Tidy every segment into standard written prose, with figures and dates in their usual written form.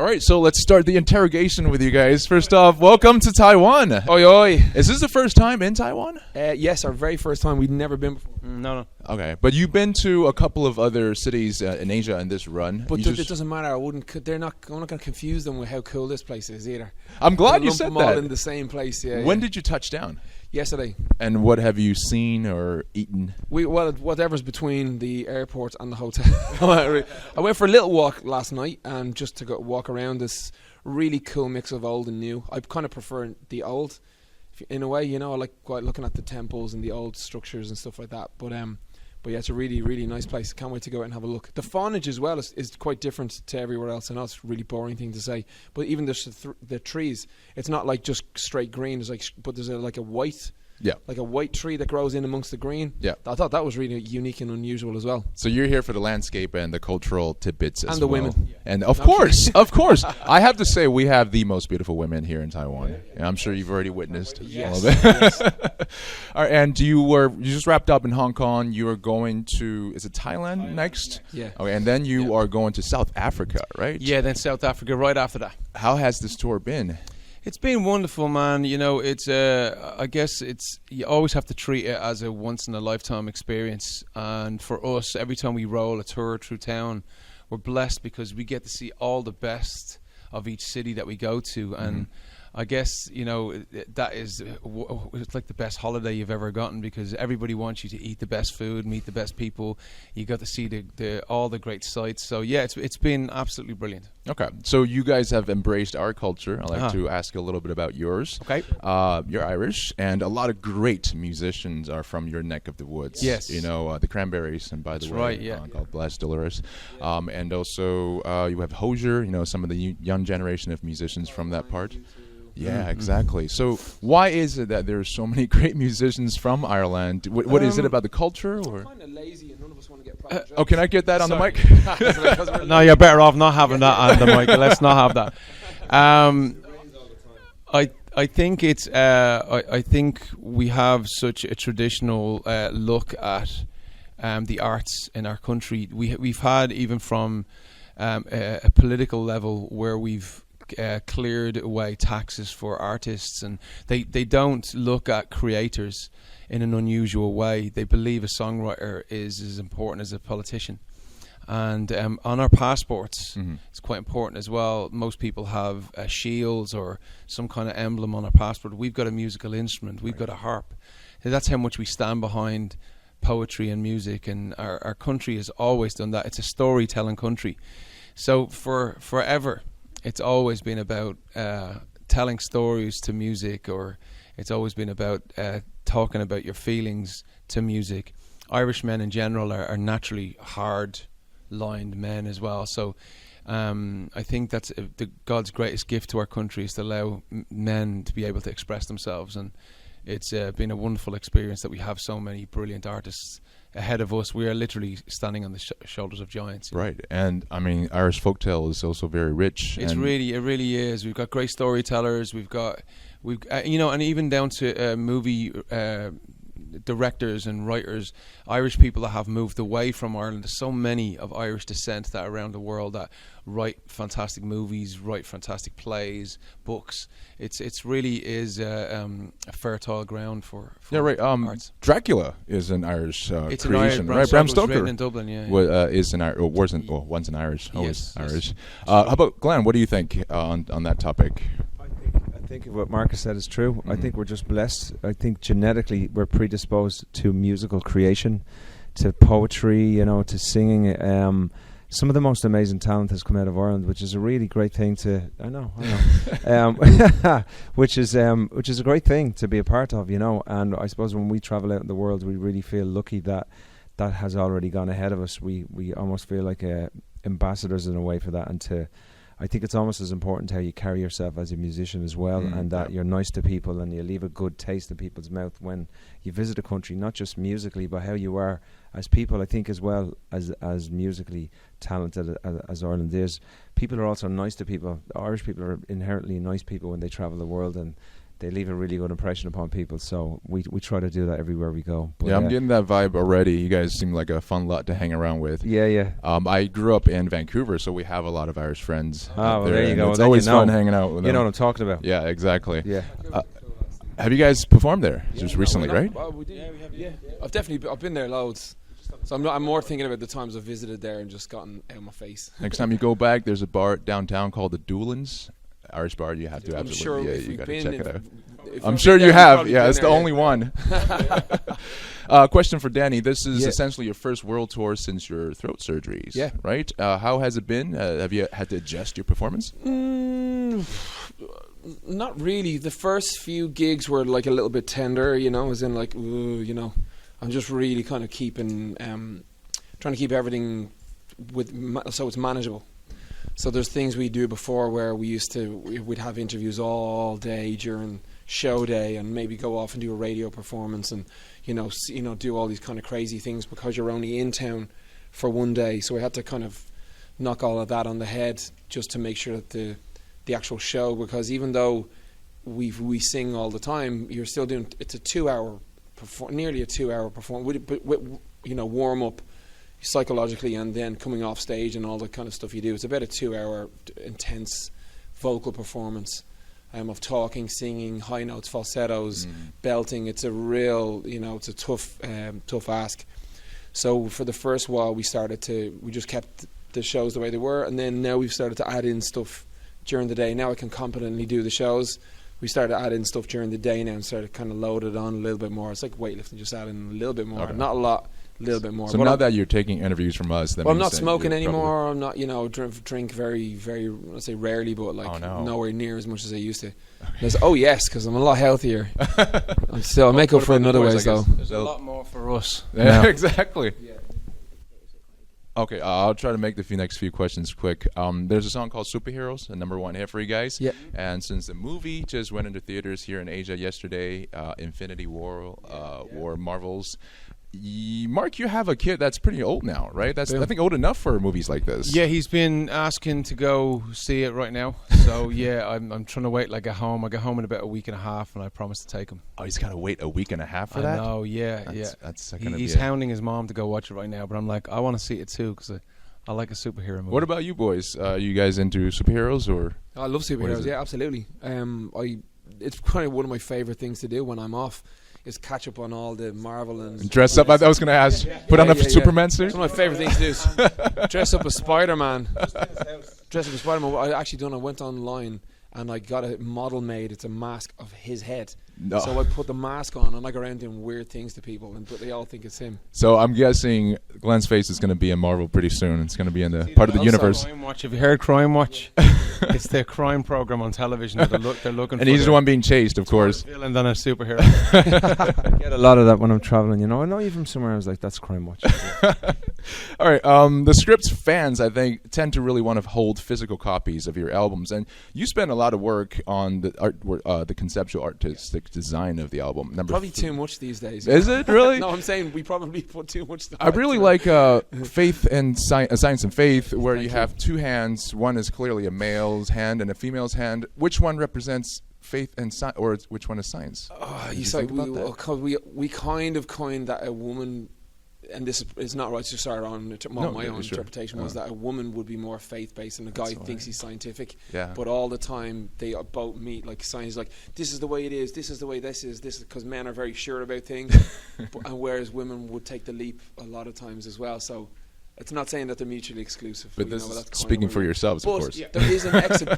All right, so let's start the interrogation with you guys. First off, welcome to Taiwan. Oi, oi. Is this the first time in Taiwan? Yes, our very first time. We'd never been before. No. Okay, but you've been to a couple of other cities in Asia in this run. But it doesn't matter. I'm not going to confuse them with how cool this place is either. I'm glad you said them all that. in the same place. Yeah. When did you touch down? Yesterday. And what have you seen or eaten? Whatever's between the airport and the hotel. I went for a little walk last night and just to go walk around this really cool mix of old and new. I kind of prefer the old, in a way. You know, I like quite looking at the temples and the old structures and stuff like that. But yeah, it's a really, really nice place. Can't wait to go out and have a look. The foliage as well is quite different to everywhere else. I know it's a really boring thing to say, but even the trees, it's not like just straight green. But there's like a white. Yeah. Like a white tree that grows in amongst the green. Yeah. I thought that was really unique and unusual as well. So you're here for the landscape and the cultural tidbits as well. And the women. And of course, of course. I have to say we have the most beautiful women here in Taiwan. And I'm sure you've already witnessed all of it. Yes. All right, and you just wrapped up in Hong Kong. You are going to, is it Thailand next? Yeah. Okay, and then you are going to South Africa, right? Yeah, then South Africa right after that. How has this tour been? It's been wonderful, man. You know, it's I guess you always have to treat it as a once in a lifetime experience. And for us, every time we roll a tour through town, we're blessed because we get to see all the best of each city that we go to. And I guess, you know, that is it's like the best holiday you've ever gotten because everybody wants you to eat the best food, meet the best people. You got to see all the great sights. So yeah, it's been absolutely brilliant. Okay, so you guys have embraced our culture. I'd like to ask you a little bit about yours. Okay. You're Irish, and a lot of great musicians are from your neck of the woods. Yes. You know, the Cranberries, and by the way, right, yeah. God bless Dolores. And also you have Hozier, you know, some of the young generation of musicians from that part. Yeah, exactly. So why is it that there are so many great musicians from Ireland? What is it about the culture? Or? We're kind of lazy and none of us want to get proper jobs. Oh, can I get that on the mic? No, you're better off not having that on the mic. Let's not have that. I think it's I think we have such a traditional look at the arts in our country. We've had even from a political level where we've cleared away taxes for artists, and they don't look at creators in an unusual way. They believe a songwriter is as important as a politician. And on our passports, it's quite important as well. Most people have shields or some kind of emblem on our passport. We've got a musical instrument. We've got a harp. So that's how much we stand behind poetry and music. And our country has always done that. It's a storytelling country. So for forever, it's always been about telling stories to music, or it's always been about talking about your feelings to music. Irish men in general are naturally hard-lined men as well. So I think that's God's greatest gift to our country, is to allow men to be able to express themselves. And it's been a wonderful experience that we have so many brilliant artists ahead of us. We are literally standing on the shoulders of giants. Right, and I mean, Irish folktale is also very rich. It really is. We've got great storytellers. We've you know, and even down to movie directors and writers, Irish people that have moved away from Ireland. There's so many of Irish descent that are around the world that write fantastic movies, write fantastic plays, books. It's really is a fertile ground for arts. Dracula is an Irish it's creation, an right? Bram Stoker written in Dublin, yeah. Is an Irish, once an Irish, always Yes. Irish. How about Glenn? What do you think on that topic? I think what Marcus said is true. I think we're just blessed. I think genetically we're predisposed to musical creation, to poetry, you know, to singing. Some of the most amazing talent has come out of Ireland, which is a really great thing to. I know. Which is a great thing to be a part of, you know. And I suppose when we travel out in the world, we really feel lucky that has already gone ahead of us. We almost feel like ambassadors in a way for that, and I think it's almost as important how you carry yourself as a musician as well, and that you're nice to people and you leave a good taste in people's mouth when you visit a country, not just musically, but how you are as people. I think as well as musically talented as Ireland is, people are also nice to people. Irish people are inherently nice people when they travel the world, and they leave a really good impression upon people. So we try to do that everywhere we go. But, Yeah, I'm getting that vibe already. You guys seem like a fun lot to hang around with. Yeah. I grew up in Vancouver, so we have a lot of Irish friends. Oh, well, there there you and go. It's Then always you know. fun hanging out with them. You know what I'm talking about. Yeah, exactly. Yeah. Have you guys performed there just recently, right? Well, we did. Yeah. I've been there loads. So I'm more thinking about the times I've visited there and just gotten out of my face. Next time you go back, there's a bar downtown called the Doolins. Irish bar, you have to I'm absolutely. sure Yeah, if you we've got to been, check it out. if I'm we've sure been you there, we've have. probably Yeah, been it's the there, only one. Question for Danny. This is Yeah. essentially your first world tour since your throat surgeries. Yeah. Right? How has it been? Have you had to adjust your performance? Not really. The first few gigs were like a little bit tender, as in like, ooh, I'm just really kind of trying to keep everything so it's manageable. So there's things we do before where we'd have interviews all day during show day and maybe go off and do a radio performance and do all these kind of crazy things because you're only in town for one day. So we had to kind of knock all of that on the head just to make sure that the actual show, because even though we sing all the time, you're still doing it's a 2 hour nearly a 2 hour performance with warm up psychologically and then coming off stage and all the kind of stuff you do. It's about a 2 hour intense vocal performance of talking, singing, high notes, falsettos, belting. It's a real, it's a tough ask. So for the first while we just kept the shows the way they were, and then now we've started to add in stuff during the day. Now I can competently do the shows. We started to add in stuff during the day now and started kind of load it on a little bit more. It's like weightlifting, just add in a little bit more. Okay. Not a lot, a little bit more. So But now I'm- that you're taking interviews from us, that well, I'm means not that smoking you're anymore. I'm not, drink very, very, let's say rarely, but like Oh, no. nowhere near as much as I used to. Yes, because I'm a lot healthier. I make up for it in other ways though. There's a lot more for us. Yeah, now. exactly. Okay, I'll try to make the next few questions quick. There's a song called Superheroes, a #1 hit for you guys. Yep. And since the movie just went into theaters here in Asia yesterday, Infinity War, War Marvels, Mark, you have a kid that's pretty old now, right? That's Yeah. I think old enough for movies like this. Yeah, he's been asking to go see it right now. So yeah, I'm trying to wait. Like, I get home in about a week and a half, and I promise to take him. Oh, he's got to wait a week and a half for I that? know, yeah. That's gonna He's be hounding his mom to go watch it right now, but I'm like, I want to see it too because I like a superhero movie. What about you boys? You guys into superheroes or? I love What is superheroes. it? Yeah, absolutely. It's kind of one of my favorite things to do when I'm off. Is catch up on all the Marvel and Dress up? I was going to ask. Put on a Superman suit? It's one of my favorite things to do. Is dress up as Spider-Man. Dress up as Spider-Man. What I went online and I got a model made. It's a mask of his head. No. So I put the mask on and I go around doing weird things to people, but they all think it's him. So I'm guessing Glenn's face is going to be in Marvel pretty soon. It's going to be in the part of the universe. Crime Watch. Have you heard Crime Watch? It's their crime program on television. They're looking And for he's the one being chased, of course. villain than a superhero. I get a lot of that when I'm traveling. I know you from somewhere. I was like, that's Crime Watch. All right. The Scripts fans, I think, tend to really want to hold physical copies of your albums, and you spend a lot of work on the art, the conceptual artistic design of the album. Probably too much these days. Is it really? No, I'm saying we probably put too much. I really like Faith and Science and Faith, where you have two hands. One is clearly a male's hand and a female's hand. Which one represents faith and science, or which one is science? Did you think about that? We kind of coined that a woman, and this is not right. It's just our own. My own sure. interpretation was that a woman would be more faith-based, and a guy thinks he's scientific. Yeah. But all the time they both meet. Like science, is like this is the way it is. This is the way this is. This is because men are very sure about things, and whereas women would take the leap a lot of times as well. So. It's not saying that they're mutually exclusive. But this that's is kind speaking of for yourselves, of but course. there is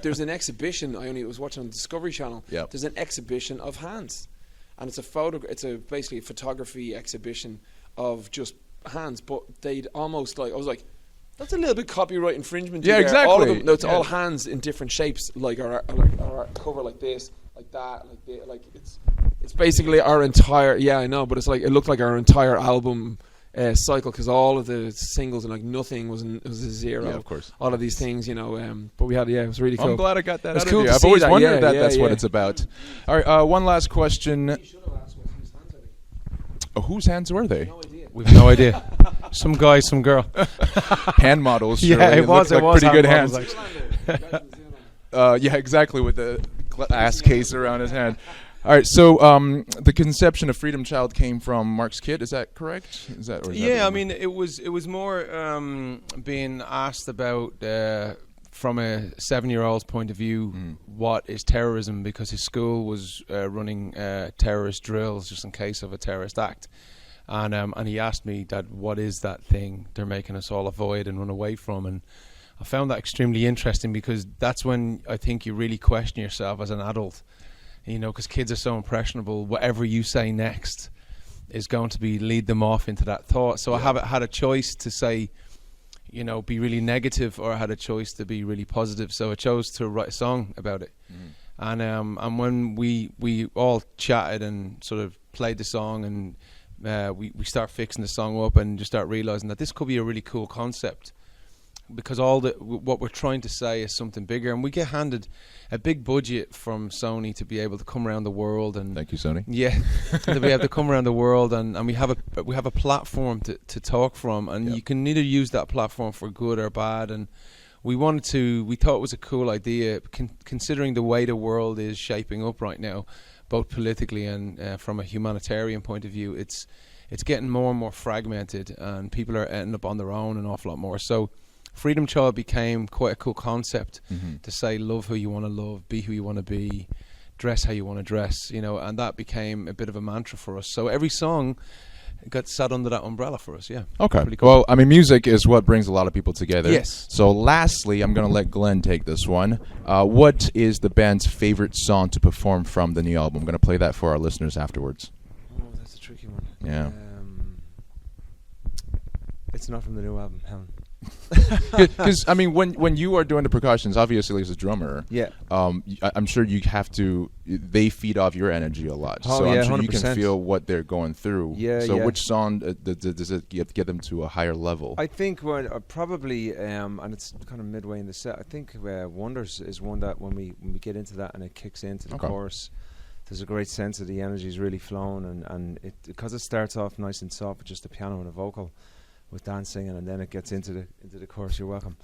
there's an exhibition. I was watching on Discovery Channel. Yep. There's an exhibition of hands, and it's basically a photography exhibition of just hands. But they'd almost I was like, that's a little bit copyright infringement. Yeah, there. exactly. All of them. No, it's Yeah. all hands in different shapes, like our cover, like this, like that, like it's basically our entire. Yeah, I know, but it's like it looked like our entire album. Cycle, because all of the singles and like nothing was a zero. Yeah, of course. All of these things, but we had, it was really cool. I'm glad I got that It's out cool of you. to I've see always that, wondered yeah, that yeah, that's what yeah. it's about. All right, one last question. Whose hands were they? We've no idea. Some guy, some girl. Hand models. Yeah, surely. it was. Looked like pretty good hand hands. models, actually. Yeah, exactly, with the glass case around his hand. All right, so the conception of Freedom Child came from Mark's kid. Is that correct? Is that? Or is Yeah, that I mean, it was more being asked about from a 7-year-old's point of view, what is terrorism? Because his school was running terrorist drills just in case of a terrorist act, and he asked me, Dad, what is that thing they're making us all avoid and run away from? And I found that extremely interesting because that's when I think you really question yourself as an adult. You know, because kids are so impressionable. Whatever you say next is going to lead them off into that thought. So I had a choice to say, you know, be really negative, or I had a choice to be really positive. So I chose to write a song about it. And when we all chatted and sort of played the song, and we start fixing the song up and just start realizing that this could be a really cool concept. Because what we're trying to say is something bigger, and we get handed a big budget from Sony to be able to come around the world. And thank you, Sony. Yeah, to be able to come around the world, and we have a platform to talk from, and you can either use that platform for good or bad. And we thought it was a cool idea, considering the way the world is shaping up right now, both politically and from a humanitarian point of view. It's getting more and more fragmented, and people are ending up on their own an awful lot more. So Freedom Child became quite a cool concept to say, love who you want to love, be who you want to be, dress how you want to dress, you know, and that became a bit of a mantra for us. So every song got sat under that umbrella for us, yeah. Okay. Pretty cool. Well, I mean, music is what brings a lot of people together. Yes. So lastly, I'm going to let Glenn take this one. What is the band's favorite song to perform from the new album? I'm going to play that for our listeners afterwards. Oh, that's a tricky one. Yeah. It's not from the new album, Helen. Because I mean, when you are doing the percussions, obviously as a drummer, I'm sure you have to. They feed off your energy a lot, Oh, so yeah, I'm sure you 100%. can feel what they're going through. Yeah, So yeah. which song does it get them to a higher level? I think probably, and it's kind of midway in the set. I think Wonders is one that when we get into that and it kicks into the Okay. chorus, there's a great sense of the energy is really flowing, and it because it starts off nice and soft with just the piano and a vocal, with Dan singing, and then it gets into the chorus. You're welcome.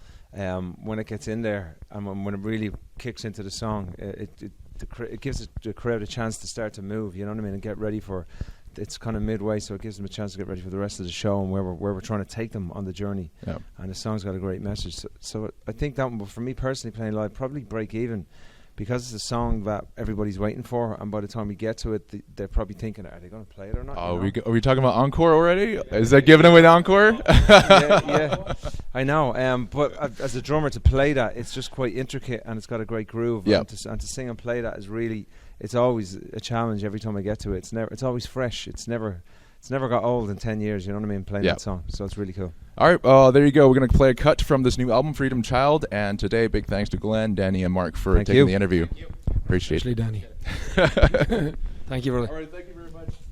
When it gets in there, and when it really kicks into the song, it gives the crowd a chance to start to move. You know what I mean, and get ready for. It's kind of midway, so it gives them a chance to get ready for the rest of the show and where we're trying to take them on the journey. Yeah. And the song's got a great message. So I think that one, but for me personally, playing live, probably Break Even. Because it's a song that everybody's waiting for, and by the time we get to it, they're probably thinking, are they going to play it or not? Oh, are we talking about encore already? Is that giving away the encore? yeah, I know. But as a drummer, to play that, it's just quite intricate, and it's got a great groove. Yeah. And to sing and play that is really, it's always a challenge every time I get to it. It's always fresh. It's never got old in 10 years. You know what I mean? Playing that song, so it's really cool. All right, there you go. We're going to play a cut from this new album, Freedom Child. And today, big thanks to Glenn, Danny, and Mark for taking the interview. Appreciate it. Danny. Thank you, brother. All right, thank you very much.